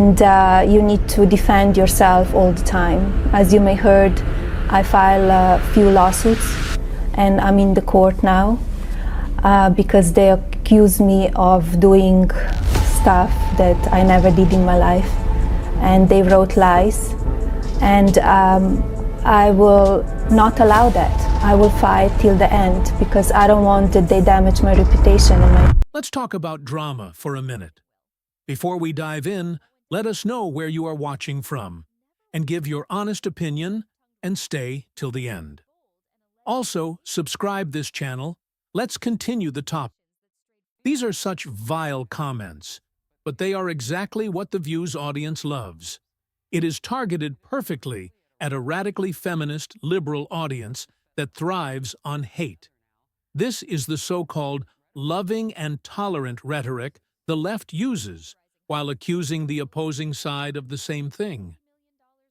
And you need to defend yourself all the time. As you may heard, I file a few lawsuits and I'm in the court now because they accuse me of doing stuff that I never did in my life, and they wrote lies, and I will not allow that. I will fight till the end because I don't want that they damage my reputation and my... Let's talk about drama for a minute. Before we dive in, let us know where you are watching from, and give your honest opinion, and stay till the end. Also, subscribe this channel. Let's continue the topic. These are such vile comments, but they are exactly what the View's audience loves. It is targeted perfectly at a radically feminist, liberal audience that thrives on hate. This is the so-called loving and tolerant rhetoric the left uses while accusing the opposing side of the same thing.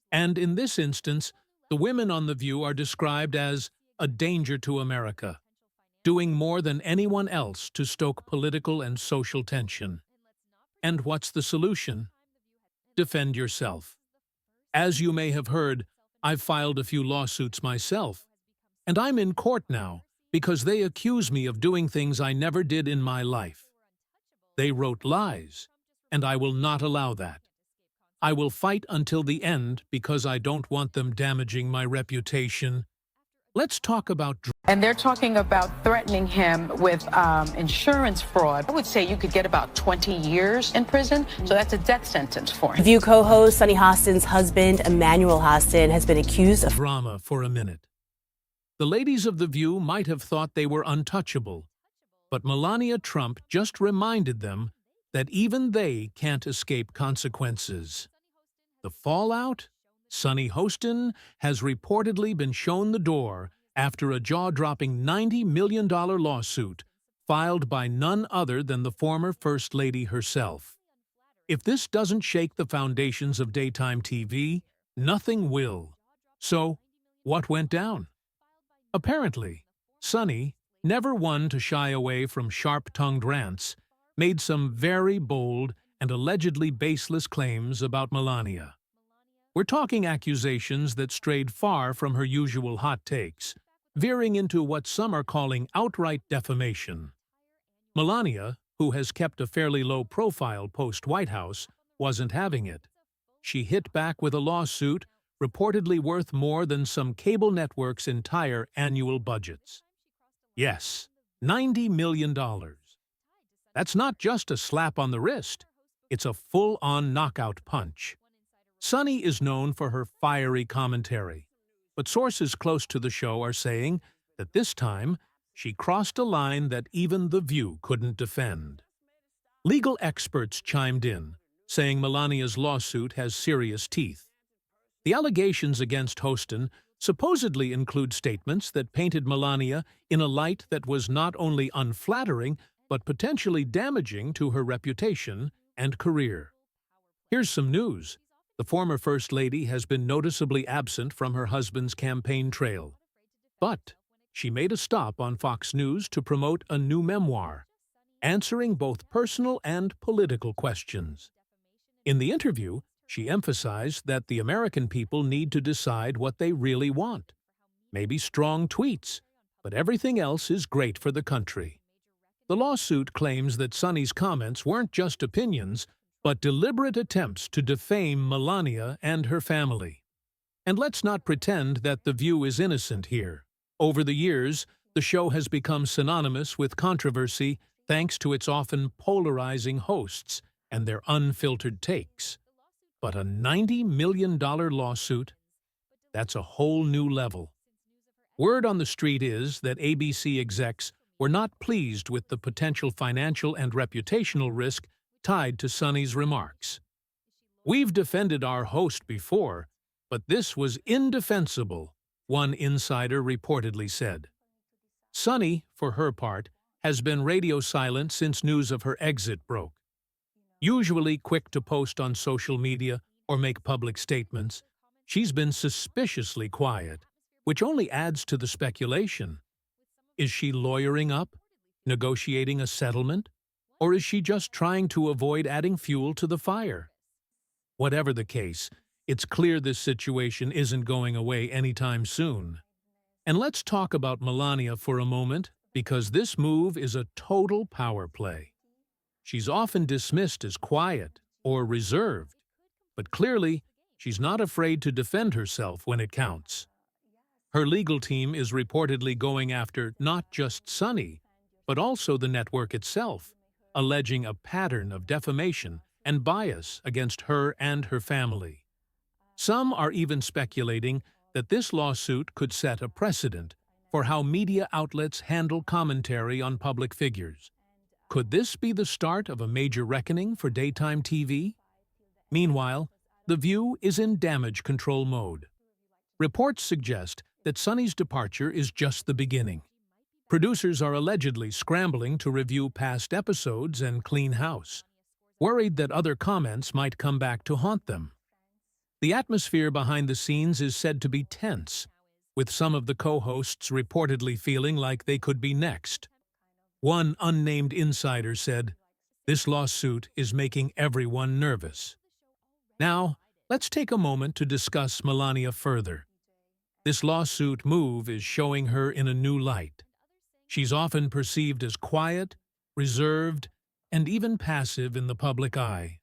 And in this instance, the women on The View are described as a danger to America, doing more than anyone else to stoke political and social tension. And what's the solution? Defend yourself. As you may have heard, I've filed a few lawsuits myself, and I'm in court now because they accuse me of doing things I never did in my life. They wrote lies, and I will not allow that. I will fight until the end because I don't want them damaging my reputation. Let's talk about... And they're talking about threatening him with insurance fraud. I would say you could get about 20 years in prison, so that's a death sentence for him. View co-host Sunny Hostin's husband, Emmanuel Hostin, has been accused of... Drama for a minute. The ladies of The View might have thought they were untouchable, but Melania Trump just reminded them that even they can't escape consequences. The fallout? Sunny Hostin has reportedly been shown the door after a jaw-dropping $90 million lawsuit filed by none other than the former First Lady herself. If this doesn't shake the foundations of daytime TV, nothing will. So, what went down? Apparently, Sunny, never one to shy away from sharp-tongued rants, made some very bold and allegedly baseless claims about Melania. We're talking accusations that strayed far from her usual hot takes, veering into what some are calling outright defamation. Melania, who has kept a fairly low profile post-White House, wasn't having it. She hit back with a lawsuit reportedly worth more than some cable networks' entire annual budgets. Yes, $90 million. That's not just a slap on the wrist, it's a full-on knockout punch. Sunny is known for her fiery commentary, but sources close to the show are saying that this time she crossed a line that even The View couldn't defend. Legal experts chimed in, saying Melania's lawsuit has serious teeth. The allegations against Hostin supposedly include statements that painted Melania in a light that was not only unflattering but potentially damaging to her reputation and career. Here's some news. The former First Lady has been noticeably absent from her husband's campaign trail. But she made a stop on Fox News to promote a new memoir, answering both personal and political questions. In the interview, she emphasized that the American people need to decide what they really want. Maybe strong tweets, but everything else is great for the country. The lawsuit claims that Sunny's comments weren't just opinions, but deliberate attempts to defame Melania and her family. And let's not pretend that The View is innocent here. Over the years, the show has become synonymous with controversy thanks to its often polarizing hosts and their unfiltered takes. But a $90 million lawsuit? That's a whole new level. Word on the street is that ABC execs were not pleased with the potential financial and reputational risk tied to Sunny's remarks. "We've defended our host before, but this was indefensible," one insider reportedly said. Sunny, for her part, has been radio silent since news of her exit broke. Usually quick to post on social media or make public statements, she's been suspiciously quiet, which only adds to the speculation. Is she lawyering up, negotiating a settlement, or is she just trying to avoid adding fuel to the fire? Whatever the case, it's clear this situation isn't going away anytime soon. And let's talk about Melania for a moment, because this move is a total power play. She's often dismissed as quiet or reserved, but clearly, she's not afraid to defend herself when it counts. Her legal team is reportedly going after not just Sunny, but also the network itself, alleging a pattern of defamation and bias against her and her family. Some are even speculating that this lawsuit could set a precedent for how media outlets handle commentary on public figures. Could this be the start of a major reckoning for daytime TV? Meanwhile, The View is in damage control mode. Reports suggest that Sunny's departure is just the beginning. Producers are allegedly scrambling to review past episodes and clean house, worried that other comments might come back to haunt them. The atmosphere behind the scenes is said to be tense, with some of the co-hosts reportedly feeling like they could be next. One unnamed insider said, "This lawsuit is making everyone nervous." Now, let's take a moment to discuss Melania further. This lawsuit move is showing her in a new light. She's often perceived as quiet, reserved, and even passive in the public eye.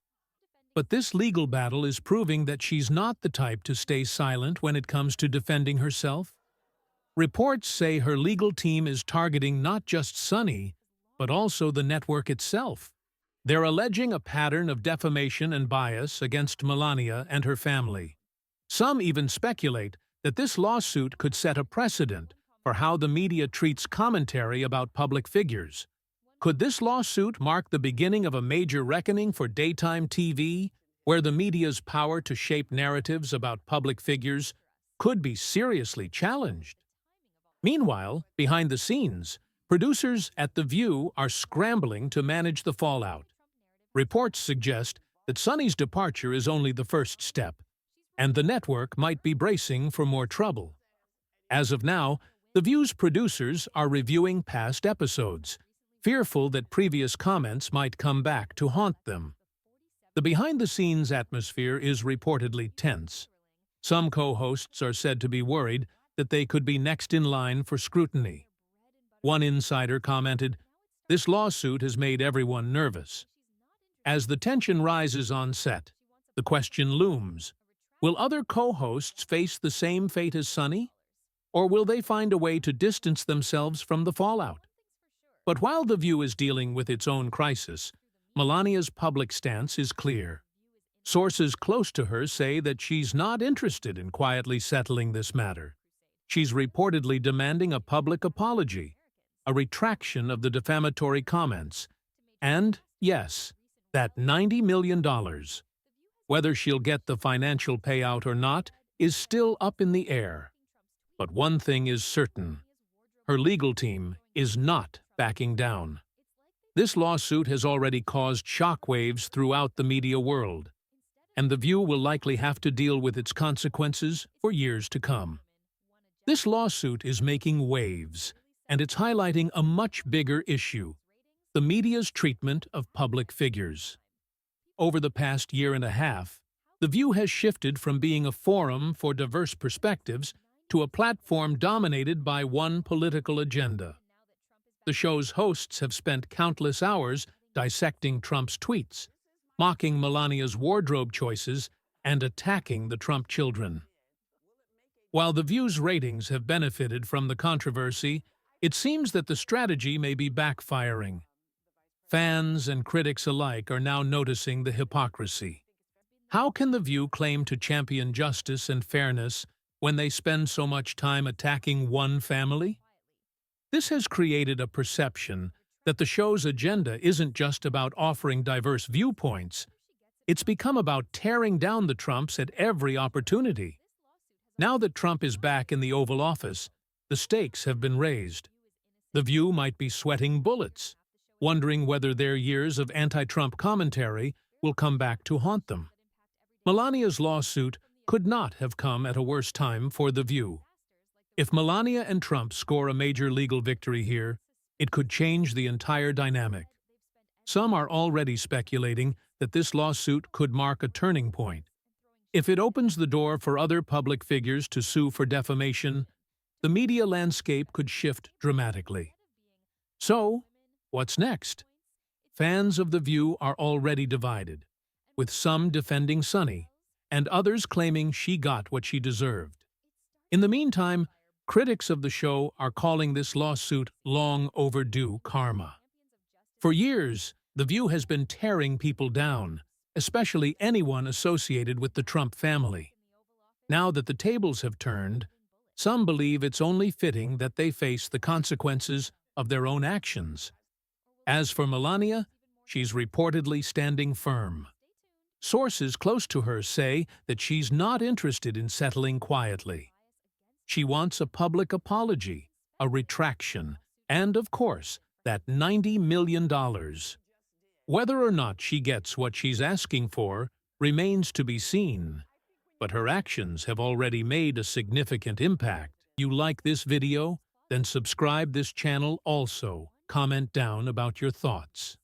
But this legal battle is proving that she's not the type to stay silent when it comes to defending herself. Reports say her legal team is targeting not just Sunny, but also the network itself. They're alleging a pattern of defamation and bias against Melania and her family. Some even speculate that this lawsuit could set a precedent for how the media treats commentary about public figures. Could this lawsuit mark the beginning of a major reckoning for daytime TV, where the media's power to shape narratives about public figures could be seriously challenged? Meanwhile, behind the scenes, producers at The View are scrambling to manage the fallout. Reports suggest that Sunny's departure is only the first step, and the network might be bracing for more trouble. As of now, The View's producers are reviewing past episodes, fearful that previous comments might come back to haunt them. The behind-the-scenes atmosphere is reportedly tense. Some co-hosts are said to be worried that they could be next in line for scrutiny. One insider commented, "This lawsuit has made everyone nervous." As the tension rises on set, the question looms, will other co-hosts face the same fate as Sunny? Or will they find a way to distance themselves from the fallout? But while The View is dealing with its own crisis, Melania's public stance is clear. Sources close to her say that she's not interested in quietly settling this matter. She's reportedly demanding a public apology, a retraction of the defamatory comments, and, yes, that $90 million. Whether she'll get the financial payout or not is still up in the air. But one thing is certain: her legal team is not backing down. This lawsuit has already caused shockwaves throughout the media world, and The View will likely have to deal with its consequences for years to come. This lawsuit is making waves, and it's highlighting a much bigger issue: the media's treatment of public figures. Over the past year and a half, The View has shifted from being a forum for diverse perspectives to a platform dominated by one political agenda. The show's hosts have spent countless hours dissecting Trump's tweets, mocking Melania's wardrobe choices, and attacking the Trump children. While The View's ratings have benefited from the controversy, it seems that the strategy may be backfiring. Fans and critics alike are now noticing the hypocrisy. How can The View claim to champion justice and fairness when they spend so much time attacking one family? This has created a perception that the show's agenda isn't just about offering diverse viewpoints. It's become about tearing down the Trumps at every opportunity. Now that Trump is back in the Oval Office, the stakes have been raised. The View might be sweating bullets, wondering whether their years of anti-Trump commentary will come back to haunt them. Melania's lawsuit could not have come at a worse time for The View. If Melania and Trump score a major legal victory here, it could change the entire dynamic. Some are already speculating that this lawsuit could mark a turning point. If it opens the door for other public figures to sue for defamation, the media landscape could shift dramatically. So, what's next? Fans of The View are already divided, with some defending Sunny and others claiming she got what she deserved. In the meantime, critics of the show are calling this lawsuit long overdue karma. For years, The View has been tearing people down, especially anyone associated with the Trump family. Now that the tables have turned, some believe it's only fitting that they face the consequences of their own actions. As for Melania, she's reportedly standing firm. Sources close to her say that she's not interested in settling quietly. She wants a public apology, a retraction, and, of course, that $90 million. Whether or not she gets what she's asking for remains to be seen, but her actions have already made a significant impact. You like this video? Then subscribe this channel also. Comment down about your thoughts.